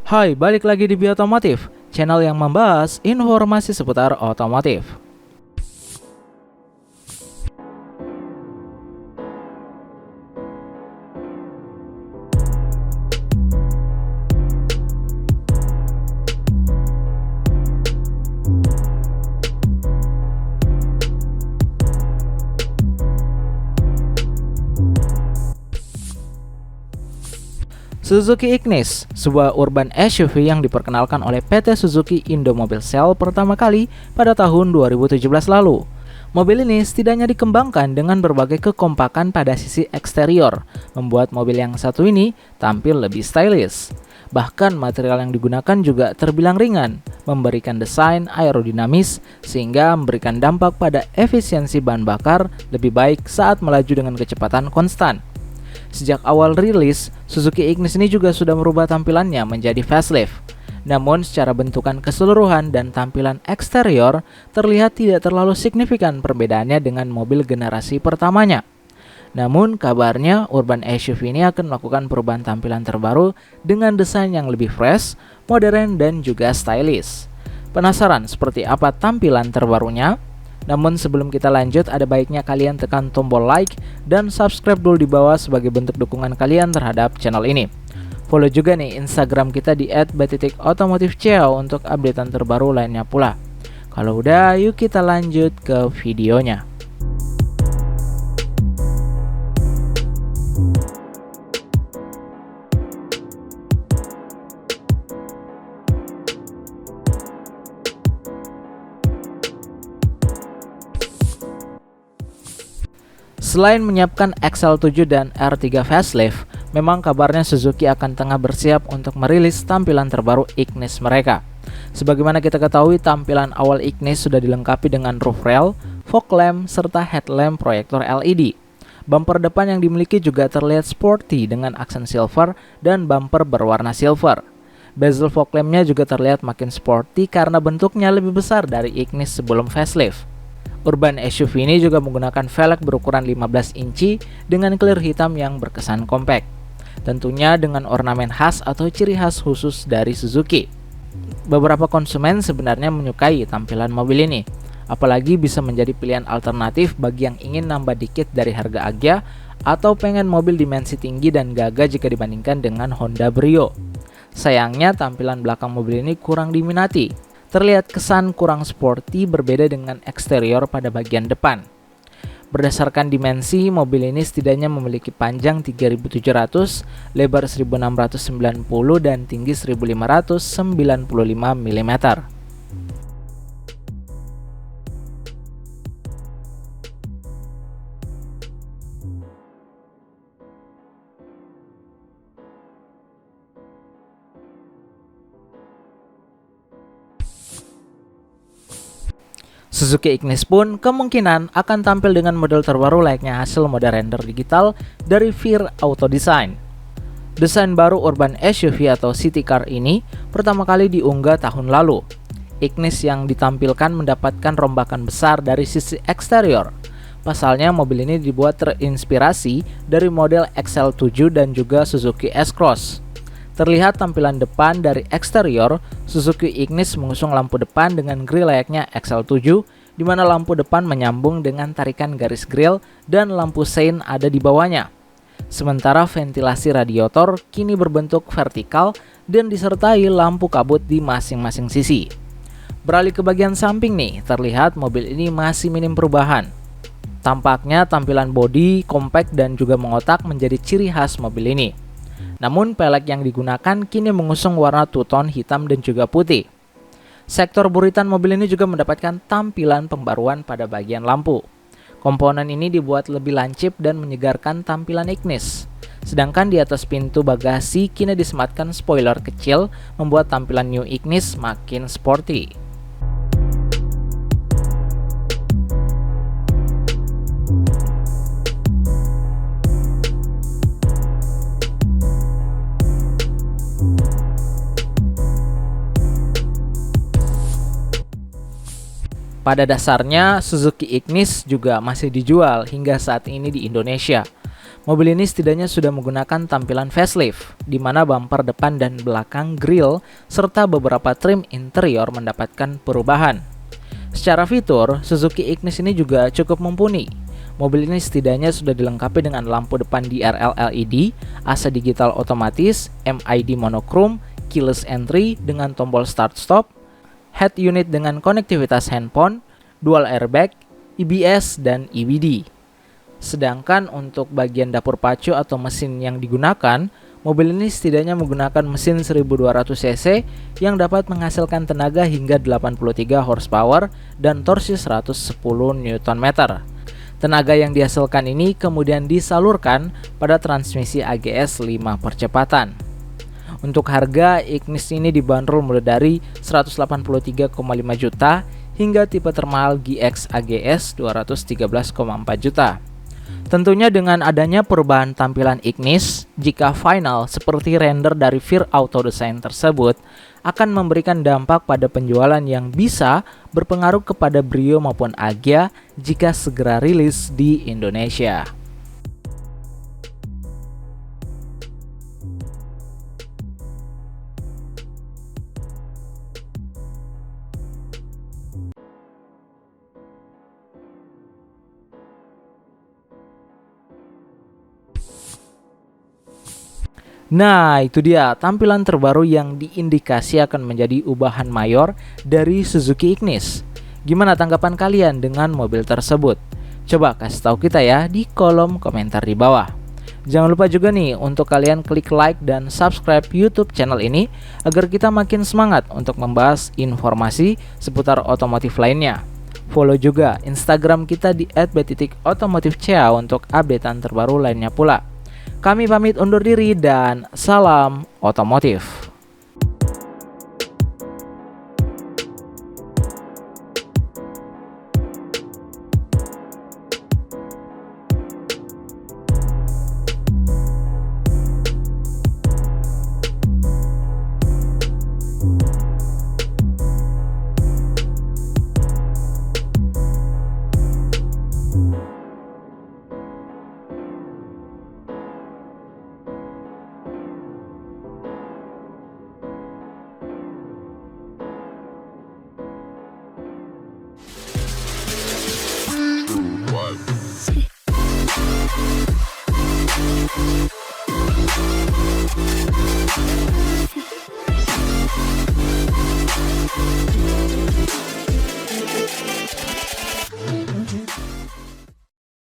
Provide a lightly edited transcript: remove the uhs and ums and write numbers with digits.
Hai, balik lagi di Biotomotif, channel yang membahas informasi seputar otomotif. Suzuki Ignis, sebuah urban SUV yang diperkenalkan oleh PT Suzuki Indomobil Cell pertama kali pada tahun 2017 lalu. Mobil ini setidaknya dikembangkan dengan berbagai kekompakan pada sisi eksterior, membuat mobil yang satu ini tampil lebih stylish. Bahkan material yang digunakan juga terbilang ringan, memberikan desain aerodinamis sehingga memberikan dampak pada efisiensi bahan bakar lebih baik saat melaju dengan kecepatan konstan. Sejak awal rilis, Suzuki Ignis ini juga sudah merubah tampilannya menjadi facelift. Namun secara bentukan keseluruhan dan tampilan eksterior terlihat tidak terlalu signifikan perbedaannya dengan mobil generasi pertamanya. Namun kabarnya urban SUV ini akan melakukan perubahan tampilan terbaru dengan desain yang lebih fresh, modern dan juga stylish. Penasaran seperti apa tampilan terbarunya? Namun sebelum kita lanjut, ada baiknya kalian tekan tombol like dan subscribe dulu di bawah sebagai bentuk dukungan kalian terhadap channel ini. Follow juga nih Instagram kita di @b.otomotifcio untuk updatean terbaru lainnya pula. Kalau udah, yuk kita lanjut ke videonya. Selain menyiapkan XL7 dan R3 facelift, memang kabarnya Suzuki akan tengah bersiap untuk merilis tampilan terbaru Ignis mereka. Sebagaimana kita ketahui, tampilan awal Ignis sudah dilengkapi dengan roof rail, fog lamp, serta headlamp proyektor LED. Bumper depan yang dimiliki juga terlihat sporty dengan aksen silver dan bumper berwarna silver. Bezel fog lampnya juga terlihat makin sporty karena bentuknya lebih besar dari Ignis sebelum facelift. Urban SUV ini juga menggunakan velg berukuran 15 inci dengan clear hitam yang berkesan compact. Tentunya dengan ornamen khas atau ciri khas khusus dari Suzuki. Beberapa konsumen sebenarnya menyukai tampilan mobil ini, apalagi bisa menjadi pilihan alternatif bagi yang ingin nambah dikit dari harga Agya atau pengen mobil dimensi tinggi dan gagah jika dibandingkan dengan Honda Brio. Sayangnya tampilan belakang mobil ini kurang diminati. Terlihat kesan kurang sporty berbeda dengan eksterior pada bagian depan. Berdasarkan dimensi, mobil ini setidaknya memiliki panjang 3.700, lebar 1.690 dan tinggi 1.595 mm. Suzuki Ignis pun kemungkinan akan tampil dengan model terbaru layaknya hasil mode render digital dari Veer Auto Design. Desain baru urban SUV atau city car ini pertama kali diunggah tahun lalu. Ignis yang ditampilkan mendapatkan rombakan besar dari sisi eksterior. Pasalnya mobil ini dibuat terinspirasi dari model XL7 dan juga Suzuki S-Cross. Terlihat tampilan depan dari eksterior, Suzuki Ignis mengusung lampu depan dengan grill layaknya XL7, di mana lampu depan menyambung dengan tarikan garis grill dan lampu sein ada di bawahnya. Sementara ventilasi radiator kini berbentuk vertikal dan disertai lampu kabut di masing-masing sisi. Beralih ke bagian samping nih, terlihat mobil ini masih minim perubahan. Tampaknya tampilan bodi, compact dan juga mengotak menjadi ciri khas mobil ini. Namun pelek yang digunakan kini mengusung warna two-tone hitam dan juga putih. Sektor buritan mobil ini juga mendapatkan tampilan pembaruan pada bagian lampu. Komponen ini dibuat lebih lancip dan menyegarkan tampilan Ignis. Sedangkan di atas pintu bagasi kini disematkan spoiler kecil, membuat tampilan New Ignis makin sporty. Pada dasarnya, Suzuki Ignis juga masih dijual hingga saat ini di Indonesia. Mobil ini setidaknya sudah menggunakan tampilan facelift, di mana bumper depan dan belakang grille serta beberapa trim interior mendapatkan perubahan. Secara fitur, Suzuki Ignis ini juga cukup mumpuni. Mobil ini setidaknya sudah dilengkapi dengan lampu depan DRL LED, AC digital otomatis, MID monochrome, keyless entry dengan tombol start-stop, head unit dengan konektivitas handphone, dual airbag, EBS, dan EBD. Sedangkan untuk bagian dapur pacu atau mesin yang digunakan, mobil ini setidaknya menggunakan mesin 1200 cc yang dapat menghasilkan tenaga hingga 83 horsepower dan torsi 110 Nm. Tenaga yang dihasilkan ini kemudian disalurkan pada transmisi AGS 5 percepatan. Untuk harga, Ignis ini dibanderol mulai dari 183,5 juta hingga tipe termahal GX AGS 213,4 juta. Tentunya dengan adanya perubahan tampilan Ignis, jika final seperti render dari Veer Auto Design tersebut, akan memberikan dampak pada penjualan yang bisa berpengaruh kepada Brio maupun Agya jika segera rilis di Indonesia. Nah, itu dia tampilan terbaru yang diindikasi akan menjadi ubahan mayor dari Suzuki Ignis. Gimana tanggapan kalian dengan mobil tersebut? Coba kasih tahu kita ya di kolom komentar di bawah. Jangan lupa juga nih untuk kalian klik like dan subscribe YouTube channel ini agar kita makin semangat untuk membahas informasi seputar otomotif lainnya. Follow juga Instagram kita di @b.otomotifca untuk updatean terbaru lainnya pula. Kami pamit undur diri dan salam otomotif.